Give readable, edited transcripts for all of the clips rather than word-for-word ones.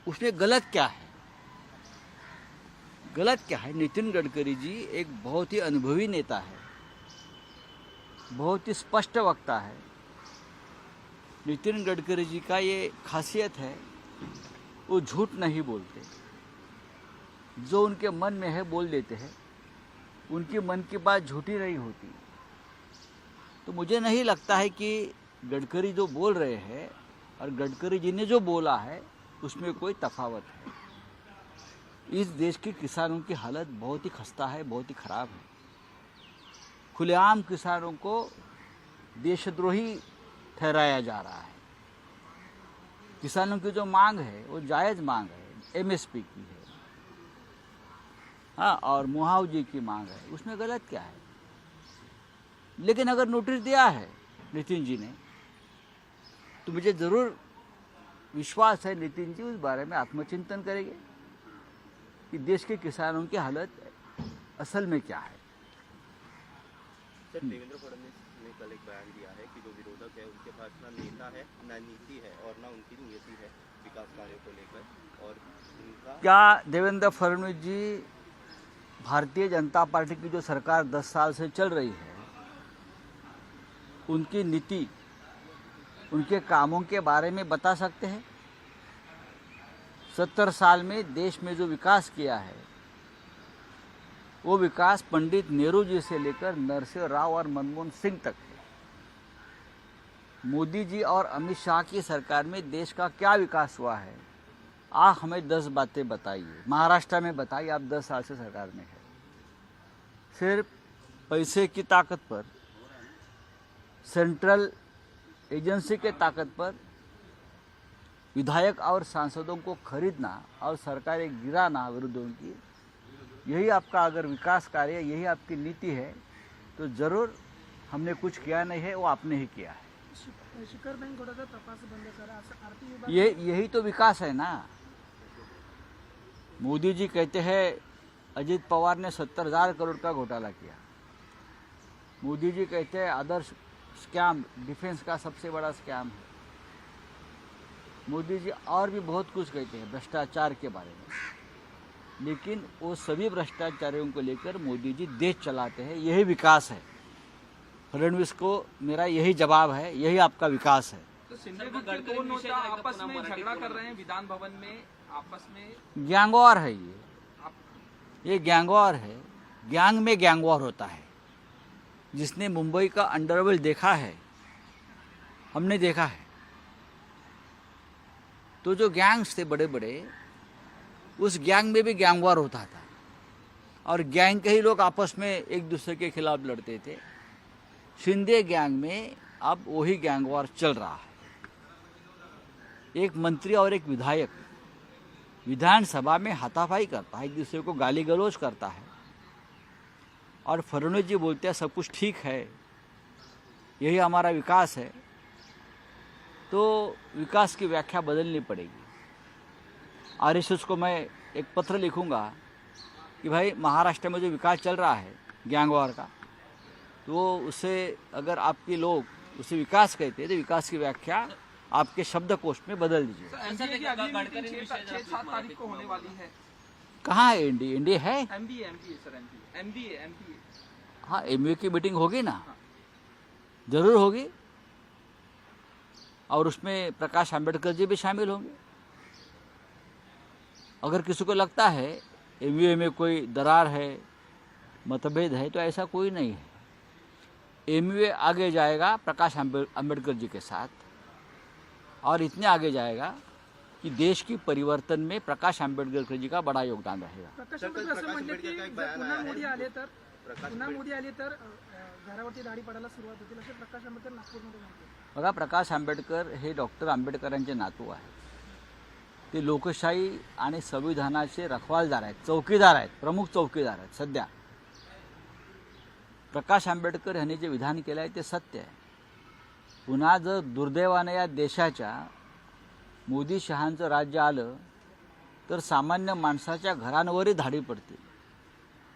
उसमें गलत क्या है? गलत क्या है? नितिन गडकरी जी एक बहुत ही अनुभवी नेता है, बहुत ही स्पष्ट वक्ता है। नितिन गडकरी जी का ये खासियत है, वो झूठ नहीं बोलते, जो उनके मन में है बोल देते हैं। उनकी मन की बात झूठी नहीं होती। तो मुझे नहीं लगता है कि गडकरी जो बोल रहे हैं और गडकरी जी ने जो बोला है उसमें कोई तफावत है। इस देश के किसानों की हालत बहुत ही खस्ता है, बहुत ही खराब है। खुलेआम किसानों को देशद्रोही ठहराया जा रहा है। किसानों की जो मांग है वो जायज़ मांग है, एमएसपी की है, हाँ, और मुआवजे की मांग है, उसमें गलत क्या है? लेकिन अगर नोटिस दिया है नितिन जी ने, तो मुझे ज़रूर विश्वास है नितिन जी उस बारे में आत्मचिंतन करेंगे कि देश के किसानों की हालत असल में क्या है। सर, देवेंद्र फडणवीस ने कल एक बयान दिया है कि जो विरोधक है उनके पास ना नेता है, ना नीति है और ना उनकी नीति है विकास कार्यों को लेकर। और उनका क्या देवेंद्र फडणवीस जी, भारतीय जनता पार्टी की जो सरकार 10 साल से चल रही है, उनकी नीति, उनके कामों के बारे में बता सकते हैं? 70 साल में देश में जो विकास किया है, वो विकास पंडित नेहरू जी से लेकर नरसिंह राव और मनमोहन सिंह तक है। मोदी जी और अमित शाह की सरकार में देश का क्या विकास हुआ है? आप हमें 10 बातें बताइए। महाराष्ट्र में बताइए, आप 10 साल से सरकार में है। सिर्फ पैसे की ताकत पर, सेंट्रल एजेंसी के ताकत पर विधायक और सांसदों को खरीदना और सरकारें गिराना विरोधियों की, यही आपका अगर विकास कार्य, यही आपकी नीति है, तो ज़रूर हमने कुछ किया नहीं है, वो आपने ही किया है। शिखर बैंक घोटाळ्याचा तपास बंद करा असं आर्थिक विभाग यही तो विकास है ना। मोदी जी कहते हैं अजीत पवार ने 70,000 करोड़ का घोटाला किया। मोदी जी कहते हैं आदर्श स्कैम डिफेंस का सबसे बड़ा स्कैम है। मोदी जी और भी बहुत कुछ कहते हैं भ्रष्टाचार के बारे में, लेकिन वो सभी भ्रष्टाचारियों को लेकर मोदी जी देश चलाते हैं। यही विकास है। फडणवीस को मेरा यही जवाब है, यही आपका विकास है। तो सिंधु के दो नेता आपस में झगड़ा कर रहे हैं विधान भवन में, आपस में गैंगवॉर है ये गैंगवॉर है। गैंग में गैंगवॉर होता है। जिसने मुंबई का अंडरवर्ल्ड देखा है, हमने देखा है, तो जो गैंग्स थे बड़े बड़े, उस गैंग में भी गैंगवॉर होता था और गैंग के ही लोग आपस में एक दूसरे के खिलाफ लड़ते थे। शिंदे गैंग में अब वही गैंगवॉर चल रहा है। एक मंत्री और एक विधायक विधानसभा में हाथापाई करता है, एक दूसरे को गाली गलौज करता है, और फडणवीस जी बोलते हैं सब कुछ ठीक है, यही हमारा विकास है। तो विकास की व्याख्या बदलनी पड़ेगी। आरएसएस को मैं एक पत्र लिखूंगा कि भाई महाराष्ट्र में जो विकास चल रहा है गैंगवॉर का, तो उससे अगर आपके लोग उसे विकास कहते हैं तो विकास की व्याख्या आपके शब्दकोश में बदल दीजिए। एनडीए की अगली मीटिंग 6-7 तारीख को होने वाली है। कहाँ है एनडीए? एनडीए है, एमबीए सर, एमबीए। हाँ, एमयू की मीटिंग होगी ना, जरूर होगी, और उसमें प्रकाश आंबेडकर जी भी शामिल होंगे। अगर किसी को लगता है एमयू में कोई दरार है, मतभेद है, तो ऐसा कोई नहीं है। एमयू आगे जाएगा प्रकाश आंबेडकर जी के साथ, और इतने आगे जाएगा कि देश की परिवर्तन में प्रकाश आंबेडकर जी का बड़ा योगदान रहेगा। प्रकाश आंबेडकर असं म्हटले की पुन्हा मोदी आले तर घरावरती दाढी पडायला सुरुवात होतील, असे प्रकाश आंबेडकर नागपूरमध्ये म्हटले। बघा, प्रकाश आंबेडकर हे डॉक्टर आंबेडकरांचे नातू आहेत। ते लोकशाही आणि संविधानाचे रखवालदार आहेत, चौकीदार आहेत, प्रमुख चौकीदार आहेत सध्या। प्रकाश आंबेडकर यांनी जे विधान केलं आहे ते सत्य आहे। पुन्हा जर दुर्दैवाने या देशाच्या मोदी शहांचं राज्य आलं तर सामान्य माणसाच्या घरांवरही धाडी पडतील।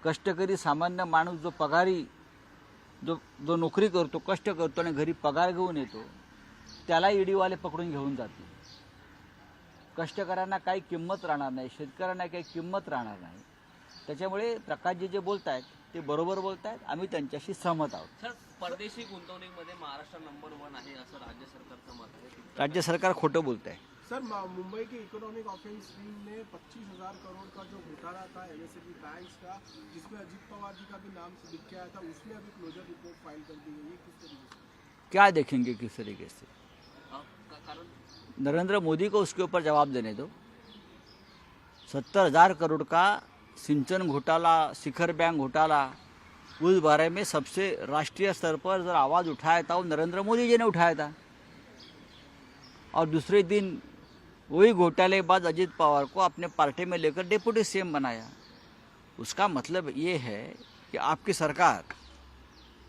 कष्टकरी सामान्य माणूस जो पगारी जो नोकरी करतो, कष्ट करतो आणि घरी पगार घेऊन येतो, त्याला ईडीवाले पकडून घेऊन जातील। कष्टकऱ्यांना काही किंमत राहणार नाही, शेतकऱ्यांना काही किंमत राहणार नाही. त्याच्यामुळे प्रकाशजी जे बोलत आहेत ते बरोबर बोलत आहेत, आम्ही त्यांच्याशी सहमत आहोत. सर, परदेशी गुंतवणुकीमध्ये महाराष्ट्र नंबर 1 आहे असं राज्य सरकारचं मत आहे. राज्य सरकार खोटं बोलत आहे. सर मुंबई की इकोनॉमिक ऑफेंस विंग ने 25,000 करोड़ का जो घोटाला था एमएसएमई बैंक्स का, जिसमें अजीत पवार जी का भी नाम लिख के आया था, उसमें अभी क्लोजर रिपोर्ट फाइल कर दी गई है. किस तरीके से क्या देखेंगे किस तरीके से? कारण नरेंद्र मोदी को उसके ऊपर जवाब देने दो. 70,000 करोड़ का सिंचन घोटाला, शिखर बैंक घोटाला, उस बारे में सबसे राष्ट्रीय स्तर पर जब आवाज़ उठाया था वो नरेंद्र मोदी जी ने उठाया था. और दूसरे दिन वही घोटालेबाज अजीत पवार को अपने पार्टी में लेकर डिप्टी सीएम बनाया. उसका मतलब ये है कि आपकी सरकार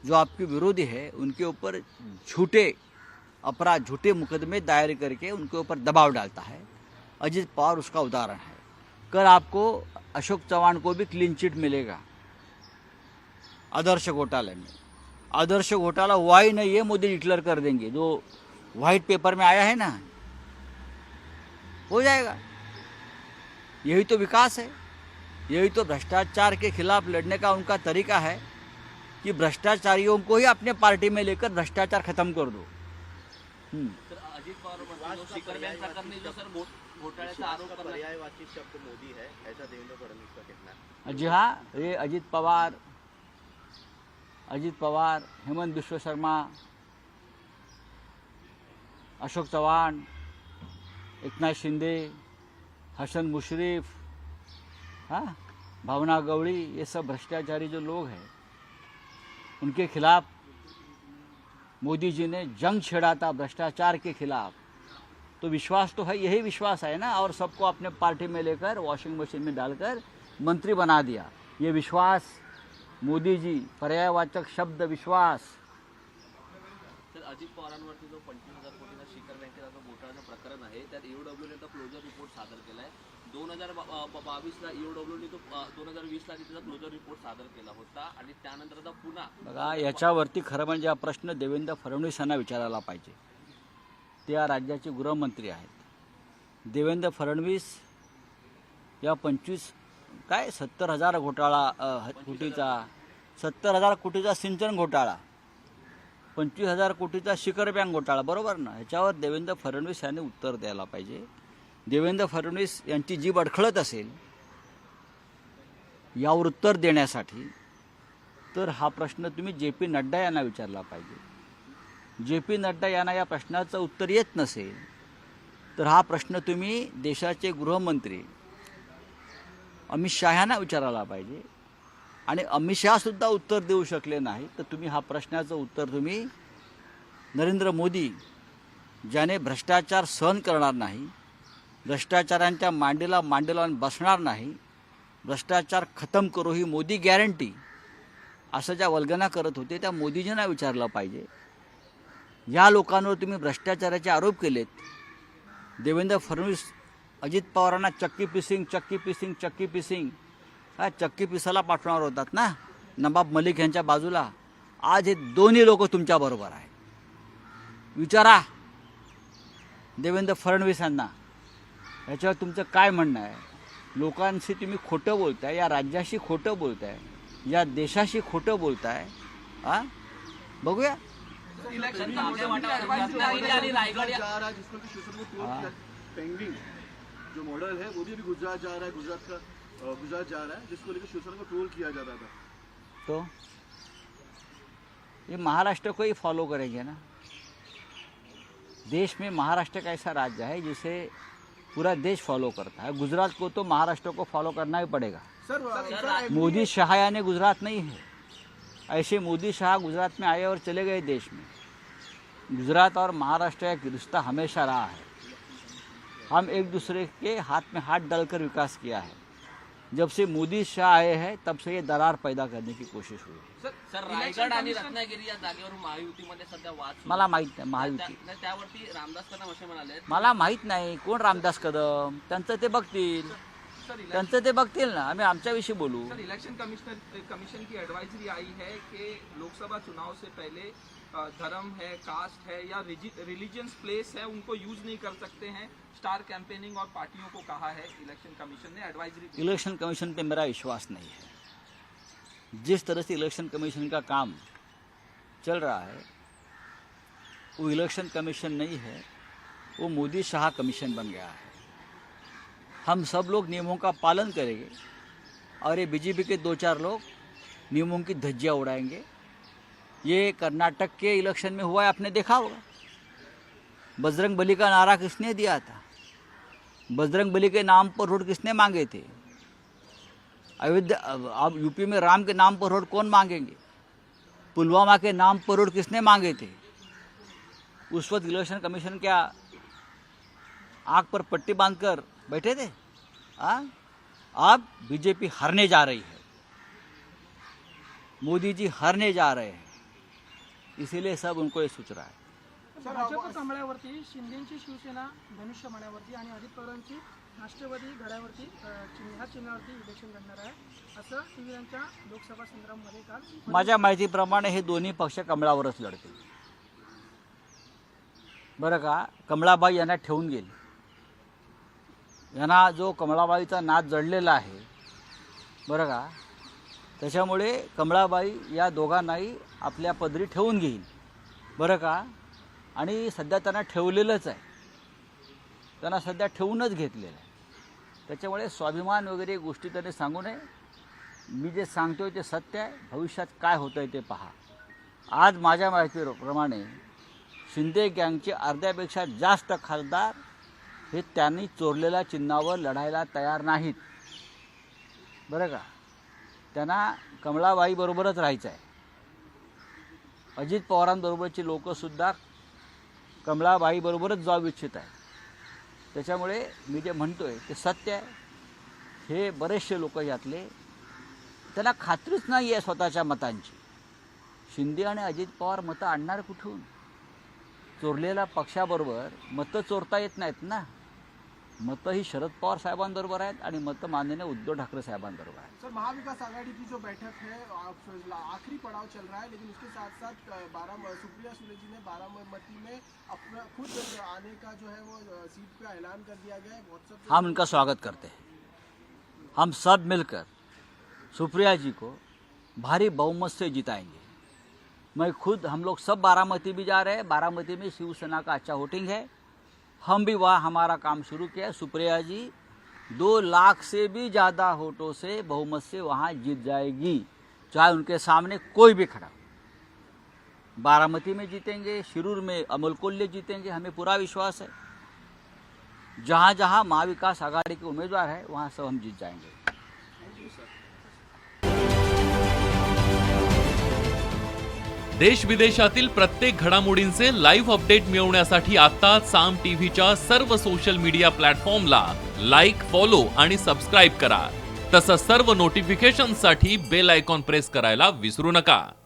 जो आपके विरोधी है उनके ऊपर झूठे अपराध, झूठे मुकदमे दायर करके उनके ऊपर दबाव डालता है. अजीत पवार उसका उदाहरण है. कल आपको अशोक चव्हाण को भी क्लीन चिट मिलेगा आदर्श घोटाले में. आदर्श घोटाला हुआ ही नहीं, ये मोदी डिक्लेयर कर देंगे. जो व्हाइट पेपर में आया है ना, हो जाएगा. यही तो विकास है, यही तो भ्रष्टाचार के खिलाफ लड़ने का उनका तरीका है कि भ्रष्टाचारियों को ही अपने पार्टी में लेकर भ्रष्टाचार खत्म कर दो. सर, अजित पवार म्हणतात, जो शिखर बँक प्रकरणी जो सर घोटाळ्याचा आरोप करण्यात पर्यायवाची शब्द मोदी है, ऐसा देवेंद्र फडणवीस का कहना है. जी हाँ, ये अजीत पवार, हेमंत बिश्व शर्मा, अशोक चव्हाण, एकनाथ शिंदे, हसन मुशरीफ, हाँ, भावना गवड़ी, ये सब भ्रष्टाचारी जो लोग हैं उनके खिलाफ मोदी जी ने जंग छेड़ा था भ्रष्टाचार के खिलाफ. तो विश्वास तो है, यही विश्वास है ना. और सबको अपने पार्टी में लेकर वॉशिंग मशीन में डालकर मंत्री बना दिया. ये विश्वास मोदी जी, पर्यायवाचक शब्द विश्वास. सर, अजित पवारांवरती जो 25,000 कोटीचा शिखर बँकेचा जो घोटाळ्याचं प्रकरण आहे, त्यात ईओडब्ल्यूने तो क्लोजर रिपोर्ट सादर केलाय. 2022ला ईओडब्ल्यूने तो 2020ला त्याचा क्लोजर रिपोर्ट सादर केला होता आणि त्यानंतर आता पुन्हा बघा, याच्यावरती खरं म्हणजे हा प्रश्न देवेंद्र फडणवीस यांना विचारायला पाहिजे. ते या राज्याचे गृहमंत्री आहेत. देवेंद्र फडणवीस या 70,000 कोटीचा 70,000 कोटीचा सिंचन घोटाळा, 25,000 कोटीचा शिखर बँक घोटाळा, बरोबर ना. ह्याच्यावर देवेंद्र फडणवीस यांनी उत्तर द्यायला पाहिजे. देवेंद्र फडणवीस यांची जीभ अडखळत असेल यावर उत्तर देण्यासाठी, तर हा प्रश्न तुम्ही JP नड्डा यांना विचारला पाहिजे. JP नड्डा यांना या प्रश्नाचं उत्तर येत नसेल तर हा प्रश्न तुम्ही देशाचे गृहमंत्री अमित शहा यांना विचारायला पाहिजे. आणि अमित शहासुद्धा उत्तर देऊ शकले नाही तर तुम्ही हा प्रश्नाचं उत्तर तुम्ही नरेंद्र मोदी, ज्याने भ्रष्टाचार सहन करणार नाही, भ्रष्टाचारांच्या मांडीला लावून बसणार नाही, भ्रष्टाचार खतम करू ही मोदी गॅरंटी, असं ज्या वल्गना करत होते त्या मोदीजींना विचारलं पाहिजे. या लोकांवर तुम्ही भ्रष्टाचाराचे आरोप केलेत. देवेंद्र फडणवीस अजित पवारांना चक्की पिसिंग हा चक्की पिसाला पाठवणार होतात ना नवाब मलिक यांच्या बाजूला. आज हे दोन्ही लोक तुमच्याबरोबर आहेत. विचारा देवेंद्र फडणवीस यांना याच्यावर तुमचं काय म्हणणं आहे. लोकांशी तुम्ही खोटं बोलताय, या राज्याशी खोटं बोलताय, या देशाशी खोटं बोलताय. हां, बघूया. इलेक्शन आपल्या वाटाघाटी आणि रायगड या जा रहा है जिसमें कि शिवसेना को ट्रोल किया. पेंडिंग जो मॉडल है वो भी अभी गुजरात जा रहा है, गुजरात जा रहा है, जिसको लेकर शिवसेना को ट्रोल किया जा रहा था. तो ये महाराष्ट्र को ही फॉलो करेंगे ना. देश में महाराष्ट्र का ऐसा राज्य है जिसे पूरा देश फॉलो करता है. गुजरात को तो महाराष्ट्र को फॉलो करना ही पड़ेगा. सर मोदी शाह यानी गुजरात नहीं है. ऐसे मोदी शाह गुजरात में आए और चले गए देश में. गुजरात और महाराष्ट्र का रिश्ता हमेशा रहा है. हम एक दूसरे के हाथ में हाथ डालकर विकास किया है. जब से मोदी शाह आए हैं तब से ये दरार पैदा करने की कोशिश हुई. सर, रायगड आणि रत्नागिरी या जागेवरून महायुतीमध्ये सध्या वाद सुरू मला माहीत नाही आहे. महायुती, त्यावरती रामदास कदम असे म्हणाले, मला माहीत नाही कोण रामदास कदम. त्यांचं ते बघतील, ना. आम्ही आमच्याविषयी बोलू. सर, इलेक्शन कमीशन की एडवाइजरी आई है कि लोकसभा चुनाव से पहले धर्म है, कास्ट है या रिलीजियस प्लेस है उनको यूज नहीं कर सकते हैं। स्टार कैंपेनिंग और पार्टियों को कहा है इलेक्शन कमीशन ने एडवाइजरी। इलेक्शन कमीशन पे मेरा विश्वास नहीं है। जिस तरह से इलेक्शन कमीशन का काम चल रहा है वो इलेक्शन कमीशन नहीं है, वो मोदी शाह कमीशन बन गया है। हम सब लोग नियमों का पालन करेंगे और ये बीजेपी के 2-4 लोग नियमों की धज्जियाँ उड़ाएंगे। ये कर्नाटक के इलेक्शन में हुआ है, आपने देखा होगा। बजरंग बली का नारा किसने दिया था? बजरंग बली के नाम पर वोट किसने मांगे थे? अयोध्या, अब यूपी में राम के नाम पर वोट कौन मांगेंगे? पुलवामा के नाम पर वोट किसने मांगे थे? उस वक्त इलेक्शन कमीशन क्या आँख पर पट्टी बांधकर बैठे थे? अब बीजेपी हारने जा रही है, मोदी जी हारने जा रहे हैं, इसीलिए सब उनको ये सोच रहा है। भाजप कमळावरती, शिंदेची शिवसेना धनुष्यबाणावरती आणि अजित पवारांची राष्ट्रवादी घड्यावरती ह्या चिन्हावरती इलेक्शन लढणार आहे असं टीव्हीच्या लोकसभा संग्राममध्ये काल माझ्या माहितीप्रमाणे हे दोन्ही पक्ष कमळावरच लढतील बरं का। कमळाबाई यांना ठेवून गेली, यांना जो कमळाबाईचा नाद जडलेला आहे बरं का, त्याच्यामुळे कमळाबाई या दोघांनाही आपल्या पदरी ठेवून घेईल बरं का। आणि सध्या त्यांना ठेवलेलंच आहे, त्यांना सध्या ठेवूनच घेतलेलं आहे। त्याच्यामुळे स्वाभिमान वगैरे गोष्टी त्यांनी सांगू नये। मी जे सांगतोय ते सत्य आहे, भविष्यात काय होतं आहे ते पहा। आज माझ्या माहितीप्रमाणे शिंदे गँगचे अर्ध्यापेक्षा जास्त खासदार हे त्यांनी चोरलेल्या चिन्हावर लढायला तयार नाहीत बरं का। त्यांना कमळाबाईबरोबरच राहायचं आहे। अजित पवारांबरोबरची लोकंसुद्धा कमळाबाईबरोबरच जाऊ इच्छित आहे। त्याच्यामुळे मी जे म्हणतोय ते सत्य आहे। हे बरेचसे लोक यातले त्यांना खात्रीच नाही आहे स्वतःच्या मतांची। शिंदे आणि अजित पवार मतं आणणार कुठून? चोरलेल्या पक्षाबरोबर मतं चोरता येत नाहीत ना। मतं ही शरद पवार साहेबांबरोबर आहेत आणि मतं माननीय उद्धव ठाकरे साहेबांबरोबर आहेत। सर, महाविकास आघाड़ी की जो बैठक है आखिरी पड़ाव चल रहा है, लेकिन उसके साथ साथ सुप्रिया सुले जी ने बारामती में अपना खुद आने का जो है वो सीट का ऐलान कर दिया गया है। व्हाट्सएप हम उनका स्वागत करते हैं। हम सब मिलकर सुप्रिया जी को भारी बहुमत से जिताएंगे। मैं खुद, हम लोग सब बारामती भी जा रहे हैं। बारामती में शिवसेना का अच्छा वोटिंग है, हम भी वहाँ हमारा काम शुरू किया। सुप्रिया जी 2 लाख से भी ज़्यादा वोटों से बहुमत से वहाँ जीत जाएगी, चाहे उनके सामने कोई भी खड़ा हो। बारामती में जीतेंगे, शिरूर में अमोल कोल्हे जीतेंगे, हमें पूरा विश्वास है। जहाँ जहाँ महाविकास आघाड़ी के उम्मीदवार है वहाँ सब हम जीत जाएंगे। देश विदेशातील प्रत्येक घडामोडींचे लाईव्ह अपडेट मिळवण्यासाठी आता साम टीव्हीच्या सर्व सोशल मीडिया प्लॅटफॉर्मला लाईक, फॉलो आणि सबस्क्राईब करा। तसंच सर्व नोटिफिकेशनसाठी बेल आयकॉन प्रेस करायला विसरू नका।